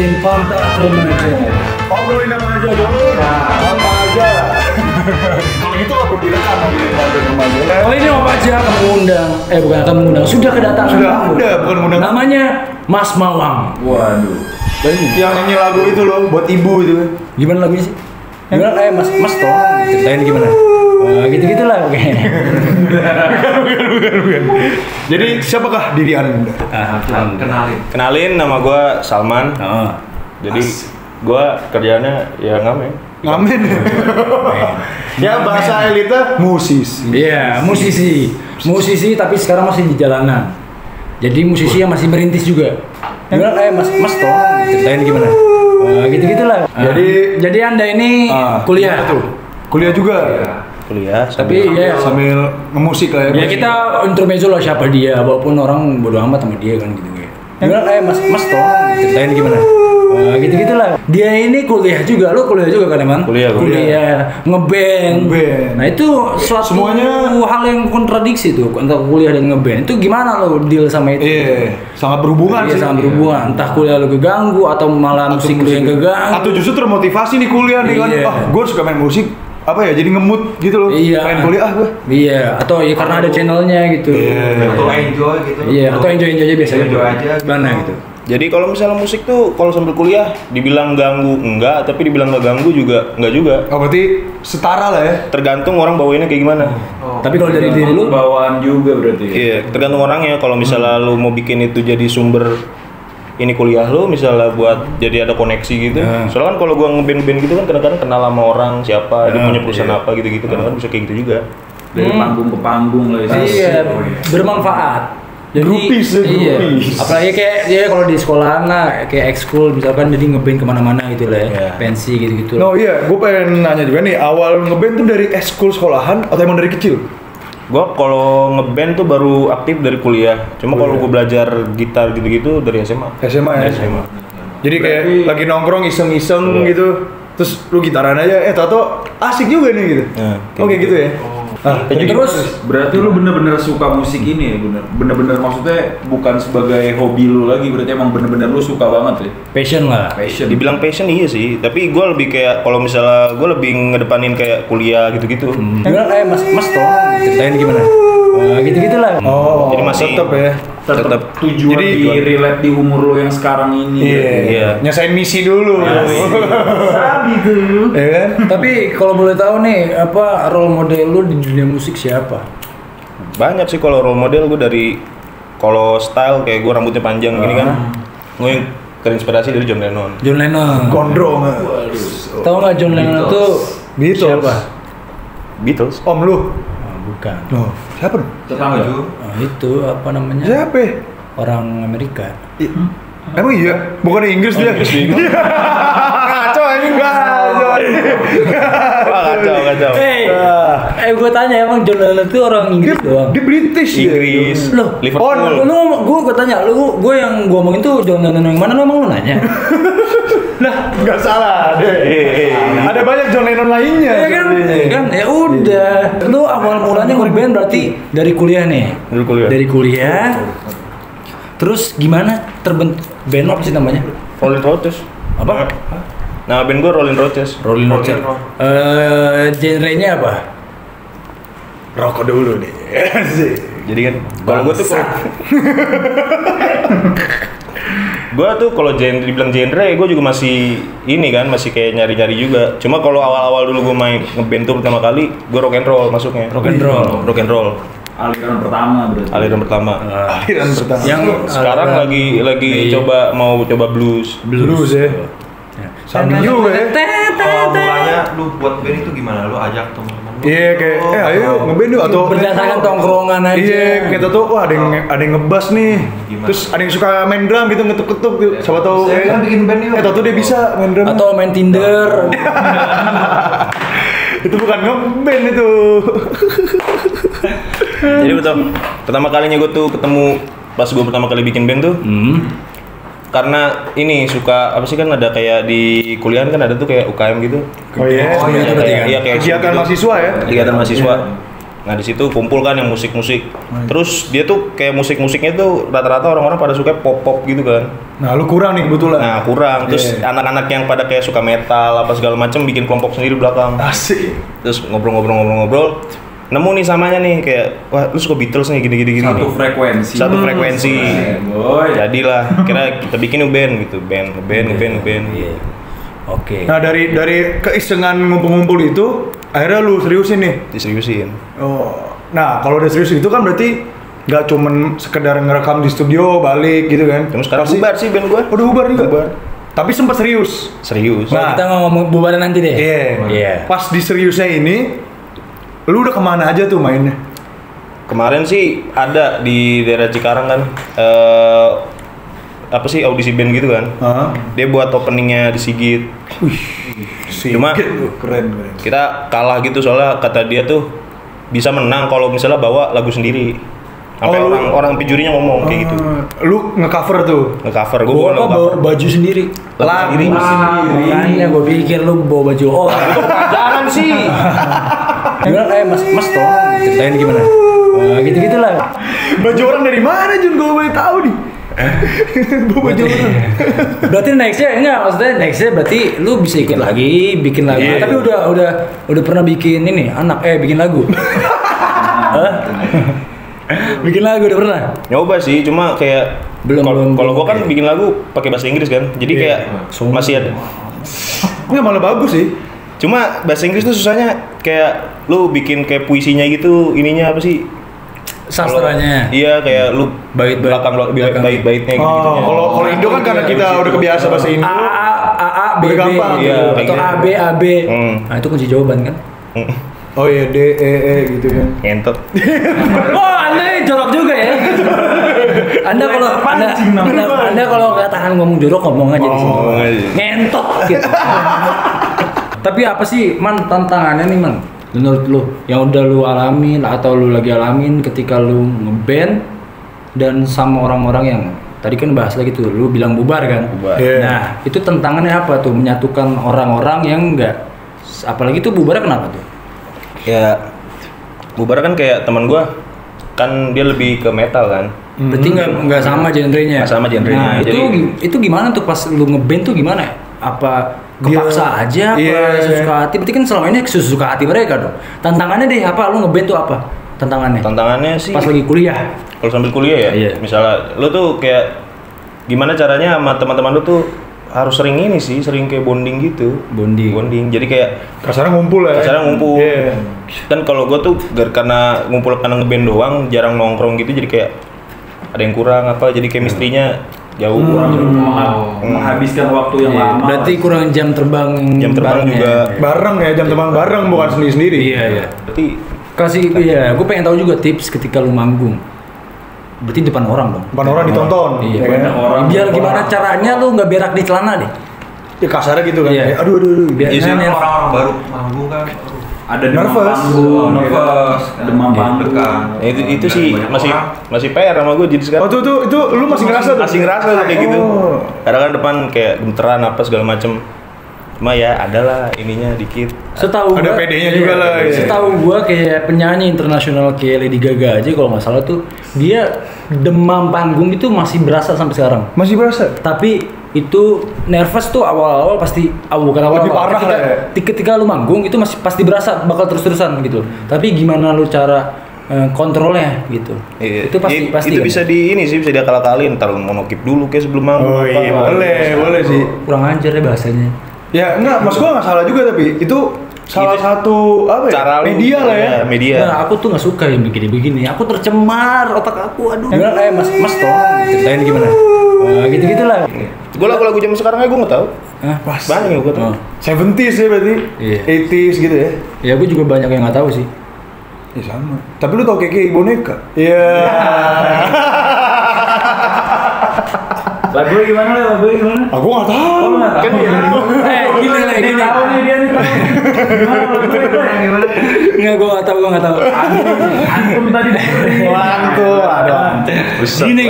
dengerin Pantas Remaja. Obrolin apa aja dong? Apa aja? Kalau gitu aku direkam ngobrolin Pantas Remaja. Kali ini apa aja kamu undang? Bukan kamu undang, sudah kedatangan. Sudah ada, bukan undang. Namanya Mas Mawang. Waduh. Yang nyanyi lagu itu loh, buat ibu itu. Gimana lagunya sih? Gimana kayak Mas toh? Ceritain gimana? Gitu-gitu lah oke. Bukan. Jadi siapakah diri Anda? Kenalin, nama gue Salman. Jadi gue kerjanya ya ngamen. Ngamen. Ya bahasa elita musisi. Iya, musisi. Musisi tapi sekarang masih di jalanan. Jadi musisi yang masih merintis juga. Gimana kayak Mas toh? Ceritain gimana? Gitu-gitu lah. Jadi Anda ini kuliah tuh. Kuliah juga. Kuliah. Tapi ya sambil ngemusik lah ya. Ya kita intermezzo lah siapa dia, walaupun orang bodo amat sama dia kan gitu ya. Gimana kayak Mas toh? Ceritain gimana? Gitu-gitu lah. Dia ini kuliah juga, lo kuliah juga kan emang? Kuliah. Ngeband. Nah itu suatu semuanya hal yang kontradiksi tuh antara kuliah dan ngeband. Itu gimana lo deal sama itu? Iya, sangat berhubungan sih. Sangat berhubungan. Entah kuliah lo keganggu atau malah musik lo yang keganggu. Atau justru termotivasi nih kuliah nih kan. Gue suka main musik. Apa ya, jadi nge-mood gitu loh. Main kuliah gue. Iya, atau ya karena ada channelnya gitu. Atau enjoy gitu. Iya, atau enjoy aja biasanya. Enjoy aja. Mana gitu. Jadi kalau misalnya musik tuh kalau sambil kuliah dibilang ganggu enggak, tapi dibilang nggak ganggu juga enggak juga. Oh berarti setara lah ya. Tergantung orang bawainnya kayak gimana. Tapi kalau dari diri lu bawaan juga berarti. Iya, tergantung orangnya. Kalau misalnya lu mau bikin itu jadi sumber ini kuliah lu misalnya buat jadi ada koneksi gitu. Soalnya kan kalau gua ngeband-band gitu kan kadang-kadang kenal sama orang siapa, dia punya perusahaan apa gitu-gitu, kadang-kadang bisa kayak gitu juga. Dari panggung ke panggung lah iya, bermanfaat. Jadi Grupis. apalagi kayak ya kalau di sekolahan lah kayak ekskul misalkan jadi ngeband kemana-mana gitu lah ya, pensi gitu-gitu. No iya, gue pengen nanya juga nih, awal ngeband tuh dari ekskul sekolahan atau emang dari kecil? Gua kalau ngeband tuh baru aktif dari kuliah. Cuma kalau gua belajar gitar gitu-gitu dari SMA. SMA ya? SMA. Jadi kayak lagi nongkrong iseng-iseng gitu, terus lu gitaran aja, tau asik juga nih gitu. Oke gitu ya? Terus berarti lu bener-bener suka musik ini ya, bener-bener maksudnya bukan sebagai hobi lu lagi, berarti emang bener-bener lu suka banget ya? passion lah. Dibilang passion iya sih, tapi gue lebih kayak kalau misalnya gue lebih ngedepanin kayak kuliah gitu-gitu. Gimana kayak Mas toh? Ceritain gimana? Gitu-gitu lah. Jadi masih tetap tujuan jadi di relate di umur lo yang sekarang ini. Iya. Nyesain misi dulu. Gitu. Ya kan? Tapi kalau boleh tahu nih, apa role model lu di dunia musik siapa? banyak sih kalau role model gue dari kalau style kayak gue rambutnya panjang gini kan, gue yang terinspirasi dari John Lennon. John Lennon. Gondrong. Tahu nggak John Lennon itu Beatles. siapa? Beatles. Om lu. Bukan. Loh, siapa dong? Tetangga juga. Itu apa namanya? Siapa? Orang Amerika. Emang iya? Bukan Inggris dia? Kacau ini Wah kacau. Gue tanya emang John Lennon itu orang Inggris doang. Dia British ya? Inggris. Loh, Liverpool. gue tanya, gue yang gue omongin tuh John Lennon yang mana? Lu emang lu nanya? Lah, nggak salah deh. Ada banyak John Lennon lainnya. Ya kan, ya udah. Lu awal mulanya ngeband berarti dari kuliah nih. Dari kuliah. Terus gimana terbentuk band apa sih namanya? Rolling Roaches. Apa? Nah band gue Rolling Roaches. Rolling Roaches. Genrenya apa? Rokok dulu nih. Jadi kan kalau gue tuh kalau dibilang genre gue juga masih ini kan, masih kayak nyari-nyari juga. Cuma kalau awal-awal dulu gue main ngeband tuh pertama kali gue rock and roll masuknya. Rock and roll. Aliran pertama berarti. Aliran pertama. Yang sekarang lagi mau coba blues. Blues ya. Sambil juga ya. Mulanya lu buat band itu gimana? Lu ajak teman-teman lu? Iya kayak ayo ngeband yuk atau berdasarkan tongkrongan aja. Iya kita tuh wah ada yang ngebas nih. Terus ada yang suka main drum gitu ngetuk-ketuk gitu. Siapa tahu Saya kan bikin band yuk. tahu dia bisa main drum. Atau main Tinder. Itu bukan ngeband itu. Jadi betul. Pertama kalinya gue tuh ketemu pas gue pertama kali bikin band tuh. Karena ini suka apa sih kan ada kayak di kuliahan kan ada tuh kayak UKM gitu. Oh iya. Iya kayak Kegiatan gitu. mahasiswa ya. Kegiatan mahasiswa. Nah di situ kumpul kan yang musik-musik. Terus dia tuh kayak musik-musiknya tuh rata-rata orang-orang pada suka pop gitu kan. Nah, lu kurang nih kebetulan. Nah kurang. Terus anak-anak yang pada kayak suka metal apa segala macam bikin kelompok sendiri belakang. Asik. Terus ngobrol-ngobrol. Nemu nih samanya nih kayak wah lu suka Beatles nih gini. Satu frekuensi. Boy. Jadilah kira kita bikin band gitu, band. Iya. Oke. Nah, dari keisengan ngumpul-ngumpul itu akhirnya lu seriusin nih. Diseriusin. Oh. Nah, kalau udah serius itu kan berarti nggak cuman sekedar ngerekam di studio balik gitu kan. Terus sekarang bubar sih band gua. Udah bubar juga. Tapi sempat serius. Serius. Nah, kita ngomong bubaran nanti deh. Iya. Pas di seriusnya ini lu udah kemana aja tuh mainnya? Kemarin sih ada di daerah Cikarang kan. Apa sih audisi band gitu kan. Dia buat openingnya di Sigit. Cuma keren. kita kalah gitu soalnya kata dia tuh bisa menang kalau misalnya bawa lagu sendiri. Sampai orang jurinya ngomong kayak gitu. Lu nge-cover tuh? Nge-cover gue Bawa baju sendiri. lagu sendiri. Makanya gue pikir lu bawa baju Jangan sih. Gimana mas tolong ceritain gimana? Gitu-gitulah. Baju orang dari mana Jun? Gue boleh tahu nih. Bawa baju orang. Berarti nextnya berarti lu bisa ikut lagi, bikin lagu. Yeah. Tapi udah pernah bikin ini bikin lagu. Bikin lagu udah pernah? Nyoba sih, cuma kayak Belum. Kalau gua kan bikin lagu pakai bahasa Inggris kan. Jadi kayak masih ada. Enggak, malah bagus sih. Cuma bahasa Inggris tuh susahnya kayak lu bikin kayak puisinya gitu, ininya apa sih? Sastranya. Iya, kayak lu bait-baitnya gitu. Kalau Indo kan karena kita udah kebiasa bahasa Indo. A B Udah gampang. gitu. Iya, Atau kayak A B. Nah, itu kunci jawaban kan? Oh iya, D E gitu kan. Ngentot. Oh, Anda jorok juga ya. Anda kalau nggak tahan ngomong jorok ngomong aja di sini. Ngomong aja. Ngentot gitu. Tapi apa sih tantangannya nih man? Menurut lu yang udah lu alamin atau lu lagi alamin ketika lu ngeband dan sama orang-orang yang tadi kan bahas lagi tuh, lu bilang bubar kan? Bubar. Yeah. Nah, itu tantangannya apa tuh? Menyatukan orang-orang yang enggak, apalagi tuh bubarnya kenapa tuh? Ya bubar kan kayak teman gua kan dia lebih ke metal kan. Berarti nggak sama genrenya. Nggak sama genrenya. Nah, Jadi- itu gimana tuh pas lu ngeband tuh gimana? Apa kepaksa aja apa sesuka hati? Berarti kan selama ini sesuka hati mereka dong. Tantangannya deh apa? Lu ngeband tuh apa? Tantangannya sih pas lagi kuliah. kalau sambil kuliah ya, Iya. misalnya lu tuh kayak gimana caranya sama teman-teman lu tuh harus sering kayak bonding gitu. Bonding. Jadi kayak Kasarnya ngumpul ya. ngumpul. Iya. Dan kalau gua tuh karena ngumpul karena ngeband doang, jarang nongkrong gitu, jadi kayak ada yang kurang apa, jadi chemistry-nya jauh. Menghabiskan waktu yang lama. Berarti kurang jam terbang. Jam terbang barengnya. juga. Bareng ya, jam terbang bareng bukan sendiri-sendiri. Iya. Berarti Gue pengen tahu juga tips ketika lu manggung. Berarti depan orang dong. Depan orang ditonton. Iya. Ya kan? Banyak orang. Biar gimana caranya lu nggak berak di celana deh. Ya kasarnya gitu kan. Iya. Aduh. Biar Iya sih, kan ya. Orang-orang baru manggung kan. Ada demam Nervous. panggung, demam panggung. ya itu sih masih PR sama gue jadi sekarang. Oh itu lu masih ngerasa tuh? Masih ngerasa tuh kayak gitu. Oh. Kadang kan depan kayak gemeteran apa segala macem. Cuma ya adalah ininya dikit. Setahu Ada gua- PD-nya juga lah, ya. Setahu gua kayak penyanyi internasional kayak Lady Gaga aja kalau nggak salah tuh dia demam panggung itu masih berasa sampai sekarang. Masih berasa? Tapi itu nervous tuh awal-awal pasti bukan awal Lebih parah lah ya. ketika lu manggung itu masih pasti berasa bakal terus-terusan gitu. Tapi gimana lu cara kontrolnya gitu. Iya. Itu pasti itu kan? bisa bisa diakal-akalin, taruh monokip dulu kayak sebelum manggung. Oh iya, apa. boleh sih. Kurang ajar ya bahasanya. Ya enggak, mas gua nggak salah juga tapi itu salah satu apa ya? Cara lu- media lah ya. Iya, media. Nah, aku tuh nggak suka yang begini-begini. Aku tercemar otak aku. Aduh. Mas tolong ceritain gimana? Gitu-gitulah. Gue lagu-lagu zaman sekarang aja gue nggak tahu. Pas. Banyak ya gue tahu. 70s ya berarti. Iya. 80s gitu ya. Ya gue juga banyak yang nggak tahu sih. Ya sama. Tapi lu tau KK boneka? Iya. Lagunya gimana? Aku nggak tahu. Oh, nggak tahu. Kan dia. Gini. Tahu nih dia nih. Nggak, gue nggak tahu. Antum tadi Mantul, aduh. Gini.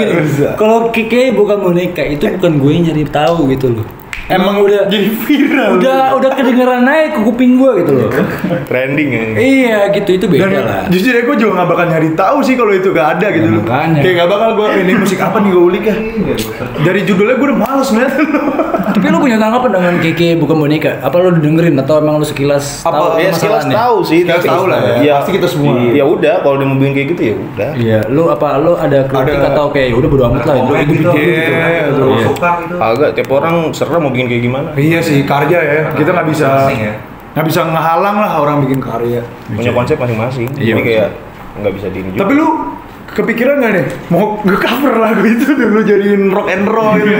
Kalau Kike bukan boneka, itu bukan gue yang nyari tahu gitu loh. emang udah jadi viral. Udah kedengeran naik ke kuping gue gitu loh. Trending ya. Iya gitu, itu beda Dan lah. jujur ya gue juga gak bakal nyari tahu sih kalau itu gak ada gitu loh. Makanya. Kayak gak bakal gue ini musik apa nih gue ulik ya. Dari judulnya gue udah males ngeliat. Tapi lu punya tanggapan dengan Keke bukan boneka? Apa lu dengerin atau emang lu sekilas tahu Ya sekilas masalahnya? tahu sih. Sekilas tahu lah ya. Iya. Pasti kita semua. Ya udah kalau dia mau bikin kayak gitu ya udah. Iya, lu ada kritik Ada. atau kayak udah bodo amat lah, lu Komen ikut gitu. gitu. Iya, Lu Iya. suka gitu. Agak tiap orang serah mau bikin kayak gimana. Iya sih, karya ya. Kita nggak bisa Masing ya. nggak bisa ngehalang lah orang bikin karya. Punya konsep masing-masing. Iya, Jadi kayak nggak bisa diini juga. Tapi lu kepikiran nggak nih mau nge-cover lagu itu tuh lu jadiin rock and roll gitu?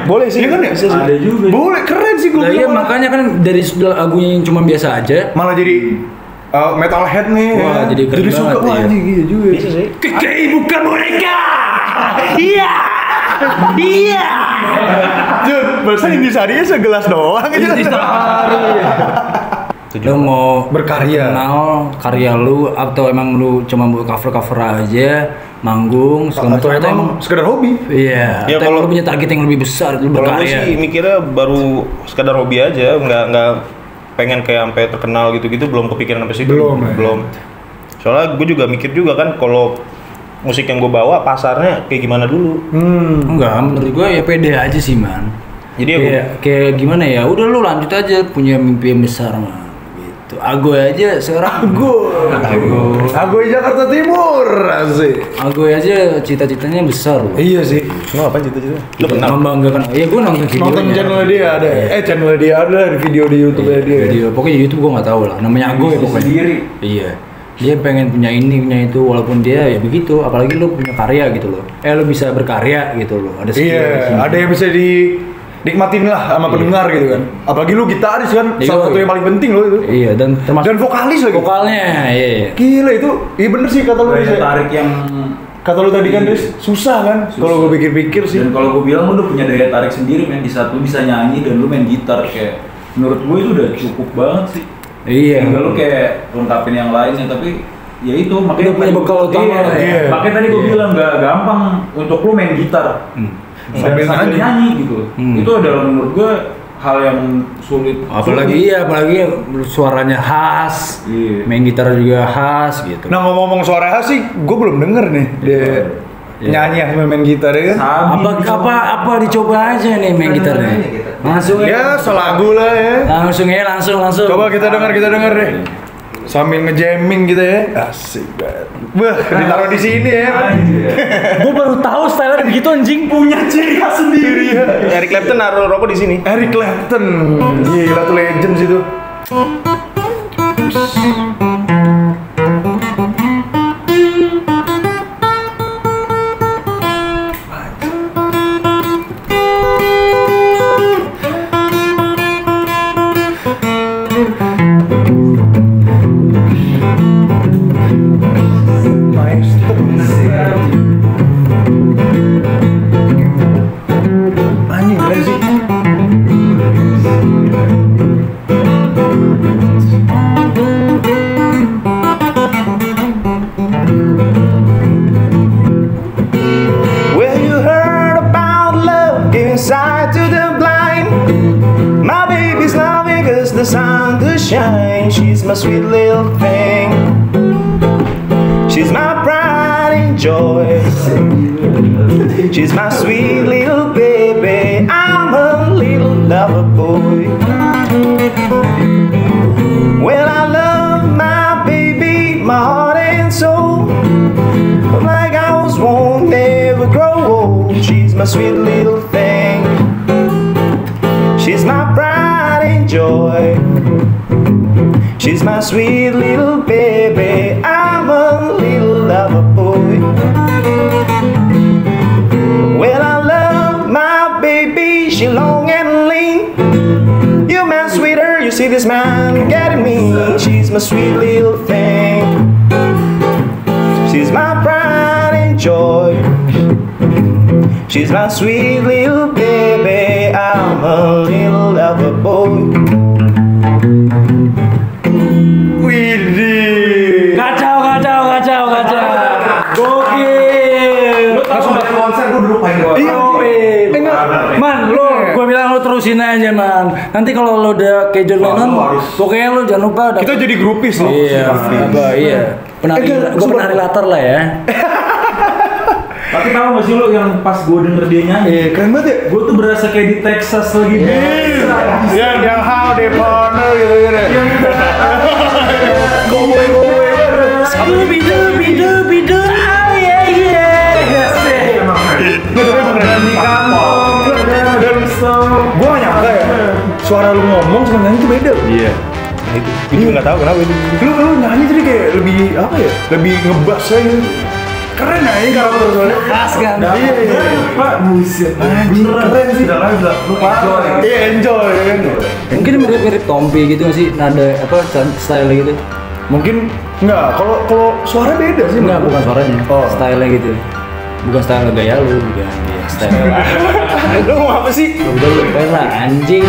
Boleh sih. Iya kan ya? Bisa sih. Ada juga. Boleh, keren sih gue Nah, iya bilang. makanya kan dari lagunya yang cuma biasa aja. Malah jadi metalhead nih. Wah, ya. jadi keren suka banget, wah iya. anjing, iya juga. Bisa sih. Kekei bukan boneka. Iya. Iya. Jun, barusan Indisarinya segelas doang aja. Lu mau Berkarya. kenal karya lu atau emang lu cuma mau cover aja, manggung segala Atau macam atau emang sekedar hobi? iya, Ya, atau emang kalau- lu punya target yang lebih besar, lu Kalau gue berkarya. sih mikirnya baru sekadar hobi aja, nggak pengen kayak sampai terkenal gitu-gitu, belum kepikiran sampai situ. Belum, ya. Belum. Soalnya gue juga mikir juga kan kalau musik yang gue bawa pasarnya kayak gimana dulu. Enggak, menurut gua ya pede aja sih, Man. Jadi ya kayak gimana ya, udah lu lanjut aja punya mimpi yang besar, Man. Gitu. Agoy aja sekarang. Agoy Jakarta Timur, asik. Agoy aja cita-citanya besar loh. Iya sih. lo apa cita-cita? Lo kenal? Membanggakan. Iya, gua nonton videonya. Nonton channel dia ada. Channel dia ada di video di YouTube dia. Video, pokoknya YouTube gua nggak tahu lah. Namanya Agoy pokoknya. Sendiri. Iya. Dia pengen punya ini, punya itu, walaupun dia ya begitu. Apalagi lu punya karya gitu loh. Lu bisa berkarya gitu loh. Ada skill di Iya, sini. ada yang bisa dinikmatin lah sama pendengar gitu kan. Apalagi lu gitaris kan, Iya. salah satu yang paling penting lo itu. Iya, dan termasuk Dan vokalis lagi. vokalnya, iya. Gila itu, iya bener sih kata lu. Daya Riz. tarik yang Kata lu tadi kan, Riz, susah kan? Kalau gue pikir-pikir sih. Dan kalau gue bilang lu udah punya daya tarik sendiri, men. Di saat lu bisa nyanyi dan lu main gitar, kayak menurut gue itu udah cukup banget sih. Iya. Tinggal lu kayak lengkapin yang lainnya, tapi ya itu makanya Udah punya bekal utama iya, lah ya. iya. Makanya tadi gue bilang gak gampang untuk lu main gitar Sambil sambil nyanyi. nyanyi gitu. Itu adalah menurut gue hal yang sulit. Apalagi suaranya khas, Iya. main gitar juga khas gitu. Nah ngomong-ngomong suara khas sih, gue belum denger nih dia nyanyi sambil main gitar ya kan? Apa dicoba aja nih main gitarnya. Langsung Ya selagu lah ya. langsung. Coba kita dengar deh. Sambil ngejamming gitu ya. Asik banget. Wah, ditaruh di sini ya. Gue baru tahu style begitu anjing. Punya ciri khas sendiri ya. Eric Clapton naruh rokok di sini. Eric Clapton. Gila tuh legend sih tuh. Anjing keren sih. Well, you heard about love giving sight to the blind. My baby's loving cause the sun to shine. She's my sweet little thing. She's my pride and joy. She's my sweet little baby. I'm a little lover boy. Well, I love my baby, my heart and soul. Like I was won't never grow old. She's my sweet little thing. She's my pride and joy. She's my sweet little baby. I'm a little lover boy. Well, I love my baby. She long and lean. You mess with her, you see this man getting me. She's my sweet little thing. She's my pride and joy. She's my sweet little baby. I'm a little lover boy. Widih. Kacau. Gokil. Langsung dari konser gue dulu paling Iya. Man, gue bilang lu terusin terusin aja man. Nanti kalau lo udah kayak John Lennon, pokoknya lo jangan lupa. Kita jadi grupis loh. Iya, penari, gue penari latar lah ya. Tapi tahu gak sih lo yang pas gue denger dia nyanyi? Iya, keren banget ya. Gue tuh berasa kayak di Texas lagi. Yang how they partner gitu-gitu. Cowboy. Scooby Doo, oh yeah. Nggak, tapi emang keren. Dan gue gak nyangka ya, suara lu ngomong sama nyanyi tuh beda. Iya. Nah itu, gue juga nggak tahu kenapa itu. Lu nyanyi jadi kayak lebih apa ya? Lebih ngebas aja. Keren aja karakter soalnya. Khas kan? Iya. Pak, buset. Anjing, keren sih. Lu parah. Iya, enjoy kan. Mungkin mirip-mirip Tompi gitu nggak sih? Nada apa style gitu? Mungkin enggak, kalau suara beda sih. Enggak, bukan suaranya. Oh. Style gitu. Bukan style gaya lu, bukan dia style. Lu mau apa sih? Udah lu lah anjing.